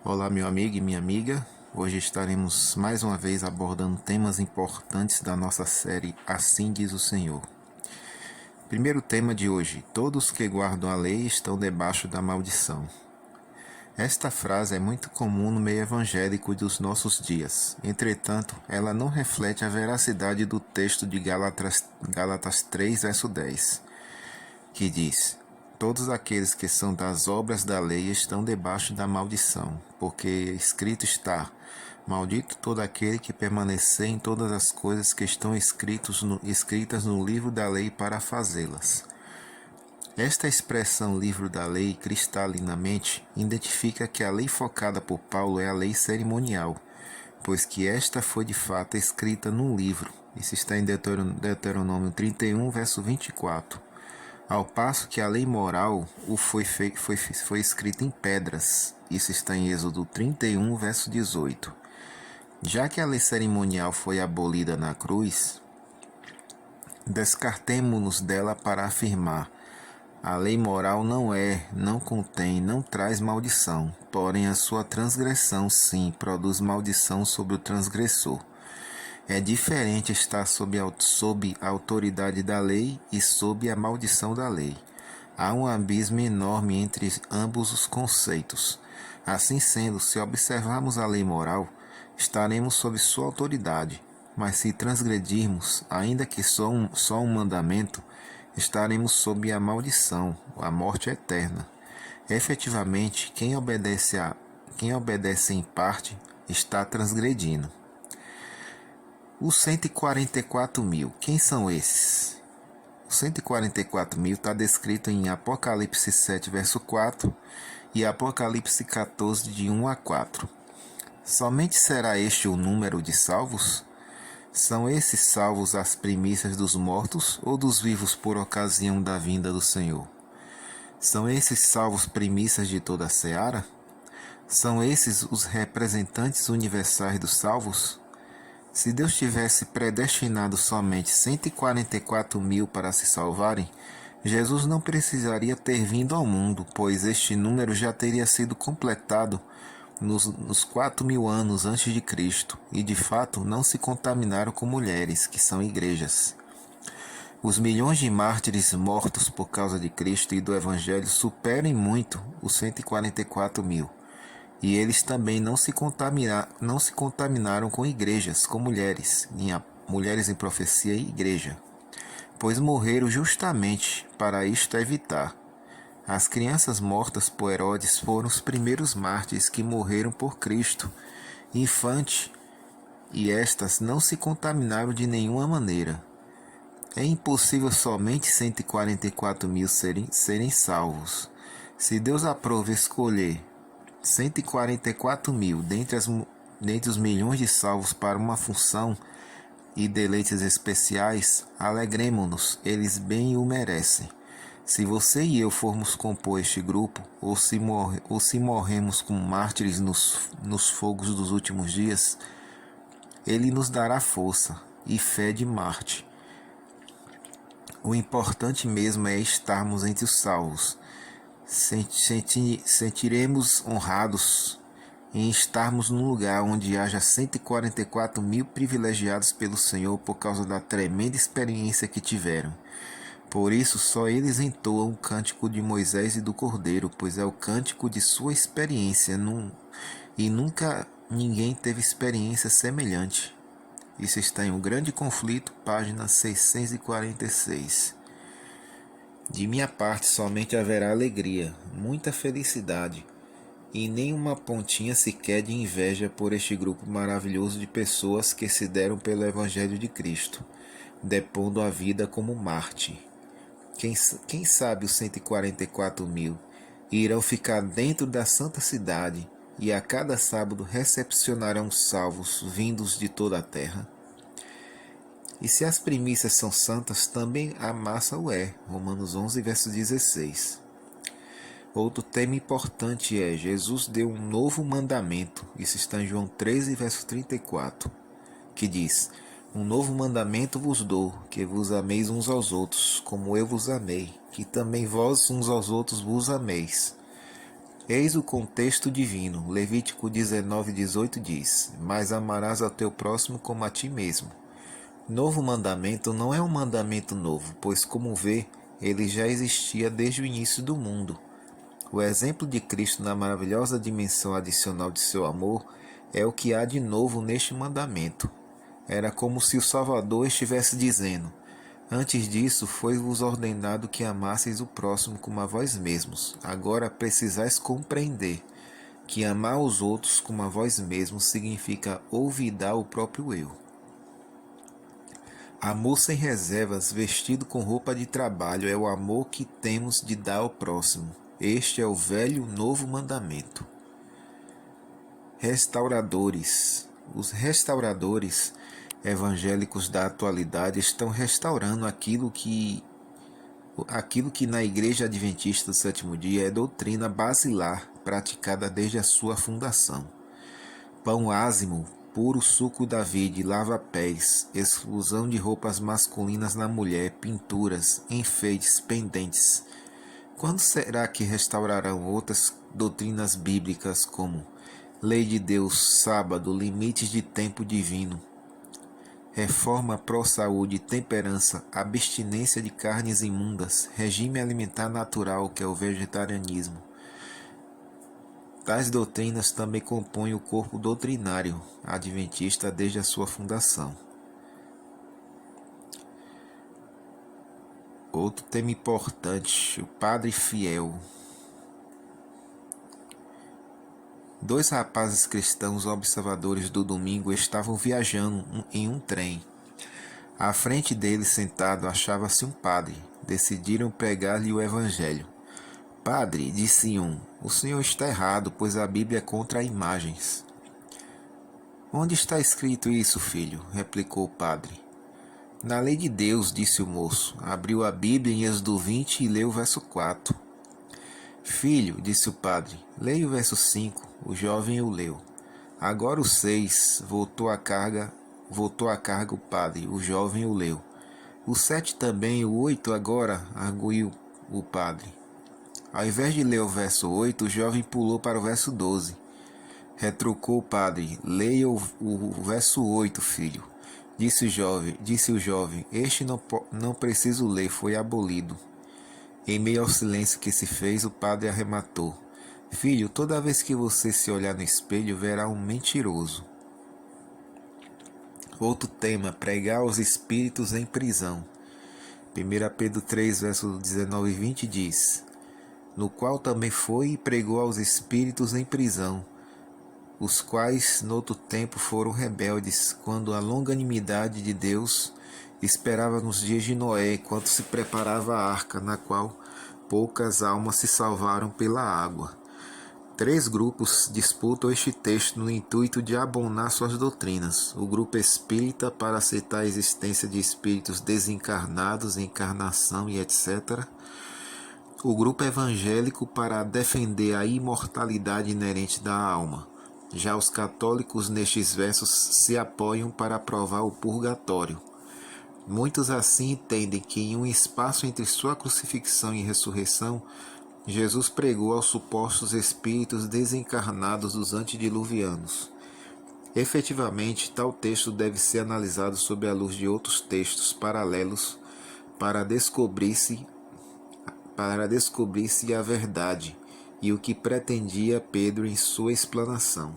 Olá, meu amigo e minha amiga. Hoje estaremos mais uma vez abordando temas importantes da nossa série Assim diz o Senhor. Primeiro tema de hoje: todos que guardam a lei estão debaixo da maldição. Esta frase é muito comum no meio evangélico dos nossos dias. Entretanto, ela não reflete a veracidade do texto de Gálatas 3, verso 10, que diz: todos aqueles que são das obras da lei estão debaixo da maldição, porque escrito está: maldito todo aquele que permanecer em todas as coisas que estão escritas no livro da lei para fazê-las. Esta expressão livro da lei cristalinamente identifica que a lei focada por Paulo é a lei cerimonial, pois que esta foi de fato escrita num livro. Isso está em Deuteronômio 31, verso 24. Ao passo que a lei moral foi escrita em pedras. Isso está em Êxodo 31, verso 18. Já que a lei cerimonial foi abolida na cruz, descartemo-nos dela para afirmar: a lei moral não contém, não traz maldição, porém a sua transgressão, sim, produz maldição sobre o transgressor. É diferente estar sob a autoridade da lei e sob a maldição da lei. Há um abismo enorme entre ambos os conceitos. Assim sendo, se observarmos a lei moral, estaremos sob sua autoridade, mas se transgredirmos, ainda que só um mandamento, estaremos sob a maldição, a morte eterna. Efetivamente, quem obedece em parte está transgredindo. Os 144 mil, quem são esses? Os 144 mil está descrito em Apocalipse 7, verso 4 e Apocalipse 14, de 1 a 4. Somente será este o número de salvos? São esses salvos as primícias dos mortos ou dos vivos por ocasião da vinda do Senhor? São esses salvos primícias de toda a seara? São esses os representantes universais dos salvos? Se Deus tivesse predestinado somente 144 mil para se salvarem, Jesus não precisaria ter vindo ao mundo, pois este número já teria sido completado nos 4.000 anos antes de Cristo, e de fato não se contaminaram com mulheres, que são igrejas. Os milhões de mártires mortos por causa de Cristo e do Evangelho superam muito os 144 mil. E eles também não se contaminaram com igrejas, com mulheres em profecia e igreja, pois morreram justamente para isto evitar. As crianças mortas por Herodes foram os primeiros mártires que morreram por Cristo, infante, e estas não se contaminaram de nenhuma maneira. É impossível somente 144 mil serem salvos. Se Deus aprova escolher 144 mil dentre os milhões de salvos para uma função e deleites especiais, alegremo-nos, eles bem o merecem. Se você e eu formos compor este grupo, ou se morremos como mártires nos fogos dos últimos dias, ele nos dará força e fé de Marte. O importante mesmo é estarmos entre os salvos. Sentiremos honrados em estarmos num lugar onde haja 144 mil privilegiados pelo Senhor por causa da tremenda experiência que tiveram. Por isso, só eles entoam o cântico de Moisés e do Cordeiro, pois é o cântico de sua experiência, e nunca ninguém teve experiência semelhante. Isso está em O Grande Conflito, página 646. De minha parte somente haverá alegria, muita felicidade, e nem uma pontinha sequer de inveja por este grupo maravilhoso de pessoas que se deram pelo Evangelho de Cristo, depondo a vida como Marte. Quem sabe os 144 mil irão ficar dentro da santa cidade e a cada sábado recepcionarão salvos vindos de toda a terra? E se as primícias são santas, também a massa o é. Romanos 11, verso 16. Outro tema importante é: Jesus deu um novo mandamento. Isso está em João 13, verso 34, que diz: um novo mandamento vos dou, que vos ameis uns aos outros, como eu vos amei, que também vós uns aos outros vos ameis. Eis o contexto divino. Levítico 19:18 diz: Mas amarás ao teu próximo como a ti mesmo. Novo mandamento não é um mandamento novo, pois, como vê, ele já existia desde o início do mundo. O exemplo de Cristo na maravilhosa dimensão adicional de seu amor é o que há de novo neste mandamento. Era como se o Salvador estivesse dizendo: Antes disso, foi-vos ordenado que amasseis o próximo como a vós mesmos. Agora precisais compreender que amar os outros como a vós mesmos significa olvidar o próprio eu. Amor sem reservas, vestido com roupa de trabalho, é o amor que temos de dar ao próximo. Este é o velho novo mandamento. Restauradores. Os restauradores evangélicos da atualidade estão restaurando aquilo que na Igreja Adventista do Sétimo Dia é doutrina basilar praticada desde a sua fundação. Pão ázimo, puro suco da vide, lava-pés, exclusão de roupas masculinas na mulher, pinturas, enfeites, pendentes. Quando será que restaurarão outras doutrinas bíblicas como lei de Deus, sábado, limites de tempo divino, reforma pró-saúde, temperança, abstinência de carnes imundas, regime alimentar natural, que é o vegetarianismo? Tais doutrinas também compõem o corpo doutrinário adventista desde a sua fundação. Outro tema importante, o padre fiel. Dois rapazes cristãos observadores do domingo estavam viajando em um trem. À frente deles, sentado, achava-se um padre. Decidiram pregar-lhe o evangelho. Padre, disse um, o senhor está errado, pois a Bíblia é contra imagens. Onde está escrito isso, filho? Replicou o padre. Na lei de Deus, disse o moço. Abriu a Bíblia em Êxodo 20 e leu o verso 4. Filho, disse o padre, leia o verso 5. O jovem o leu. Agora o 6, voltou a carga o padre. O jovem o leu. O 7 também, o 8 agora, arguiu o padre. Ao invés de ler o verso 8, o jovem pulou para o verso 12. Retrucou o padre, leia o verso 8, filho. Disse o jovem, este não preciso ler, foi abolido. Em meio ao silêncio que se fez, o padre arrematou. Filho, toda vez que você se olhar no espelho, verá um mentiroso. Outro tema, pregar aos espíritos em prisão. 1 Pedro 3, versos 19 e 20 diz: No qual também foi e pregou aos espíritos em prisão, os quais noutro tempo foram rebeldes, quando a longanimidade de Deus esperava nos dias de Noé, enquanto se preparava a arca, na qual poucas almas se salvaram pela água. 3 grupos disputam este texto no intuito de abonar suas doutrinas. O grupo espírita, para aceitar a existência de espíritos desencarnados, encarnação e etc. O grupo evangélico, para defender a imortalidade inerente da alma. Já os católicos nestes versos se apoiam para aprovar o purgatório. Muitos assim entendem que em um espaço entre sua crucifixão e ressurreição, Jesus pregou aos supostos espíritos desencarnados dos antediluvianos. Efetivamente, tal texto deve ser analisado sob a luz de outros textos paralelos para descobrir-se a verdade e o que pretendia Pedro em sua explanação.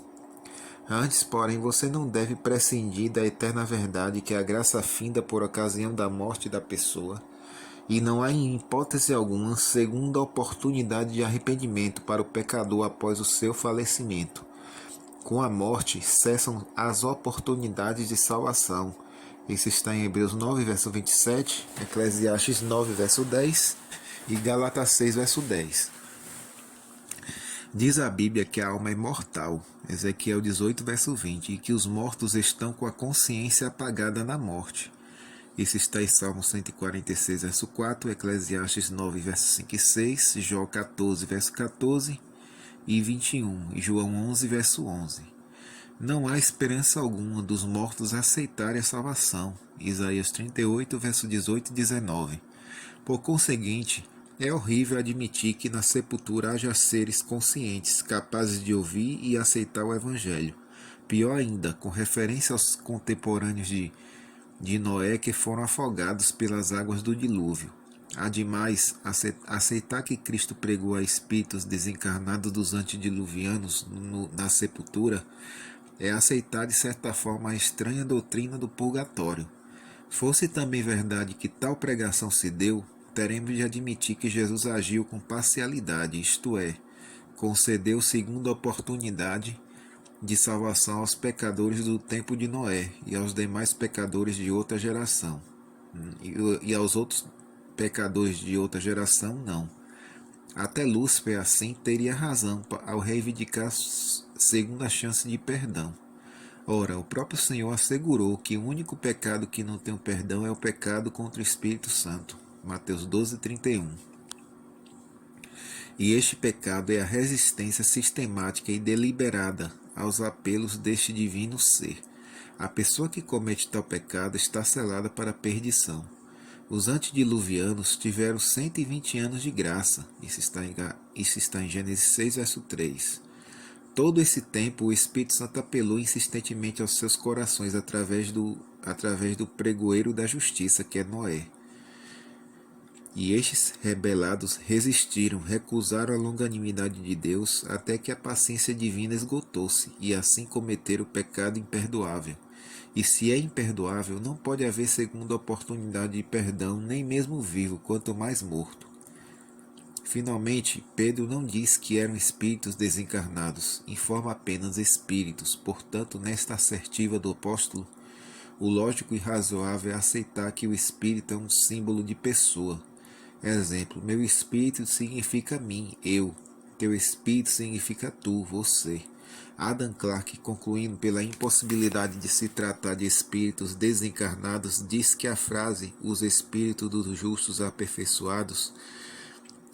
Antes, porém, você não deve prescindir da eterna verdade que é a graça finda por ocasião da morte da pessoa, e não há em hipótese alguma segunda oportunidade de arrependimento para o pecador após o seu falecimento. Com a morte cessam as oportunidades de salvação. Isso está em Hebreus 9, verso 27, Eclesiastes 9, verso 10 e Gálatas 6, verso 10. Diz a Bíblia que a alma é mortal, Ezequiel 18, verso 20, e que os mortos estão com a consciência apagada na morte. Isso está em Salmo 146, verso 4, Eclesiastes 9, verso 5 e 6, Jó 14, verso 14 e 21, e João 11, verso 11. Não há esperança alguma dos mortos aceitarem a salvação. Isaías 38, verso 18 e 19. Por conseguinte, É horrível admitir que na sepultura haja seres conscientes, capazes de ouvir e aceitar o Evangelho. Pior ainda, com referência aos contemporâneos de Noé que foram afogados pelas águas do dilúvio. Ademais, aceitar que Cristo pregou a espíritos desencarnados dos antediluvianos na sepultura é aceitar de certa forma a estranha doutrina do purgatório. Fosse também verdade que tal pregação se deu, teremos de admitir que Jesus agiu com parcialidade, isto é, concedeu segunda oportunidade de salvação aos pecadores do tempo de Noé e aos demais pecadores de outra geração. E aos outros pecadores de outra geração, não. Até Lúcifer, assim, teria razão ao reivindicar segunda chance de perdão. Ora, o próprio Senhor assegurou que o único pecado que não tem o perdão é o pecado contra o Espírito Santo. Mateus 12:31. E este pecado é a resistência sistemática e deliberada aos apelos deste divino ser. A pessoa que comete tal pecado está selada para a perdição. Os antediluvianos tiveram 120 anos de graça. Isso está em Gênesis 6, verso 3. Todo esse tempo o Espírito Santo apelou insistentemente aos seus corações através do pregoeiro da justiça, que é Noé. E estes rebelados resistiram, recusaram a longanimidade de Deus, até que a paciência divina esgotou-se, e assim cometeram o pecado imperdoável. E se é imperdoável, não pode haver segunda oportunidade de perdão, nem mesmo vivo, quanto mais morto. Finalmente, Pedro não diz que eram espíritos desencarnados, informa apenas espíritos. Portanto, nesta assertiva do apóstolo, o lógico e razoável é aceitar que o espírito é um símbolo de pessoa. Exemplo, meu espírito significa mim, eu. Teu espírito significa tu, você. Adam Clarke, concluindo pela impossibilidade de se tratar de espíritos desencarnados, diz que a frase os espíritos dos justos aperfeiçoados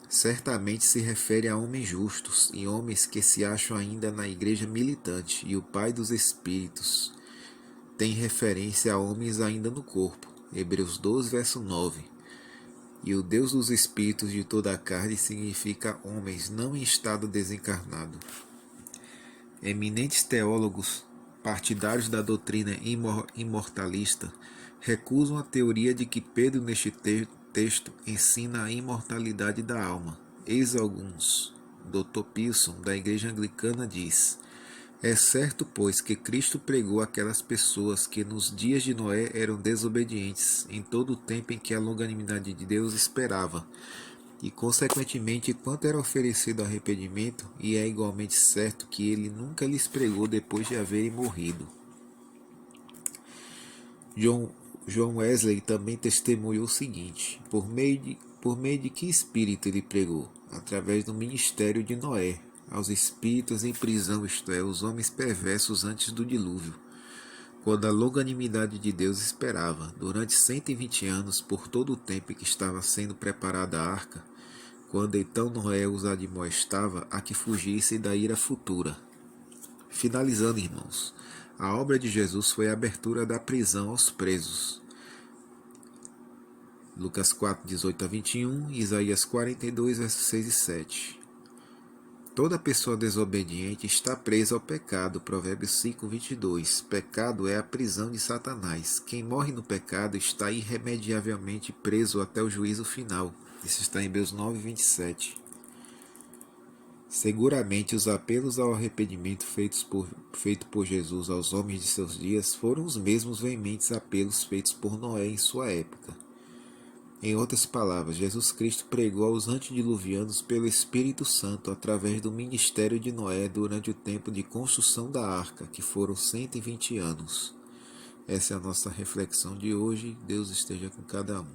certamente se refere a homens justos e homens que se acham ainda na igreja militante, e o Pai dos Espíritos tem referência a homens ainda no corpo. Hebreus 12, verso 9. E o Deus dos Espíritos de toda a carne significa homens não em estado desencarnado. Eminentes teólogos, partidários da doutrina imortalista, recusam a teoria de que Pedro neste texto ensina a imortalidade da alma. Eis alguns. Dr. Pearson, da Igreja Anglicana, diz: é certo, pois, que Cristo pregou aquelas pessoas que nos dias de Noé eram desobedientes, em todo o tempo em que a longanimidade de Deus esperava, e consequentemente quanto era oferecido arrependimento, e é igualmente certo que ele nunca lhes pregou depois de haverem morrido. John Wesley também testemunhou o seguinte: por meio de que espírito ele pregou? Através do ministério de Noé, aos espíritos em prisão, isto é, os homens perversos antes do dilúvio, quando a longanimidade de Deus esperava, durante 120 anos, por todo o tempo em que estava sendo preparada a arca, quando então Noé os admoestava a que fugissem da ira futura. Finalizando, irmãos, a obra de Jesus foi a abertura da prisão aos presos. Lucas 4, 18 a 21, Isaías 42, versos 6 e 7. Toda pessoa desobediente está presa ao pecado. Provérbios 5, 22. Pecado é a prisão de Satanás. Quem morre no pecado está irremediavelmente preso até o juízo final. Isso está em Hebreus 9, 27. Seguramente os apelos ao arrependimento feitos por Jesus aos homens de seus dias foram os mesmos veementes apelos feitos por Noé em sua época. Em outras palavras, Jesus Cristo pregou aos antediluvianos pelo Espírito Santo através do ministério de Noé durante o tempo de construção da arca, que foram 120 anos. Essa é a nossa reflexão de hoje. Deus esteja com cada um.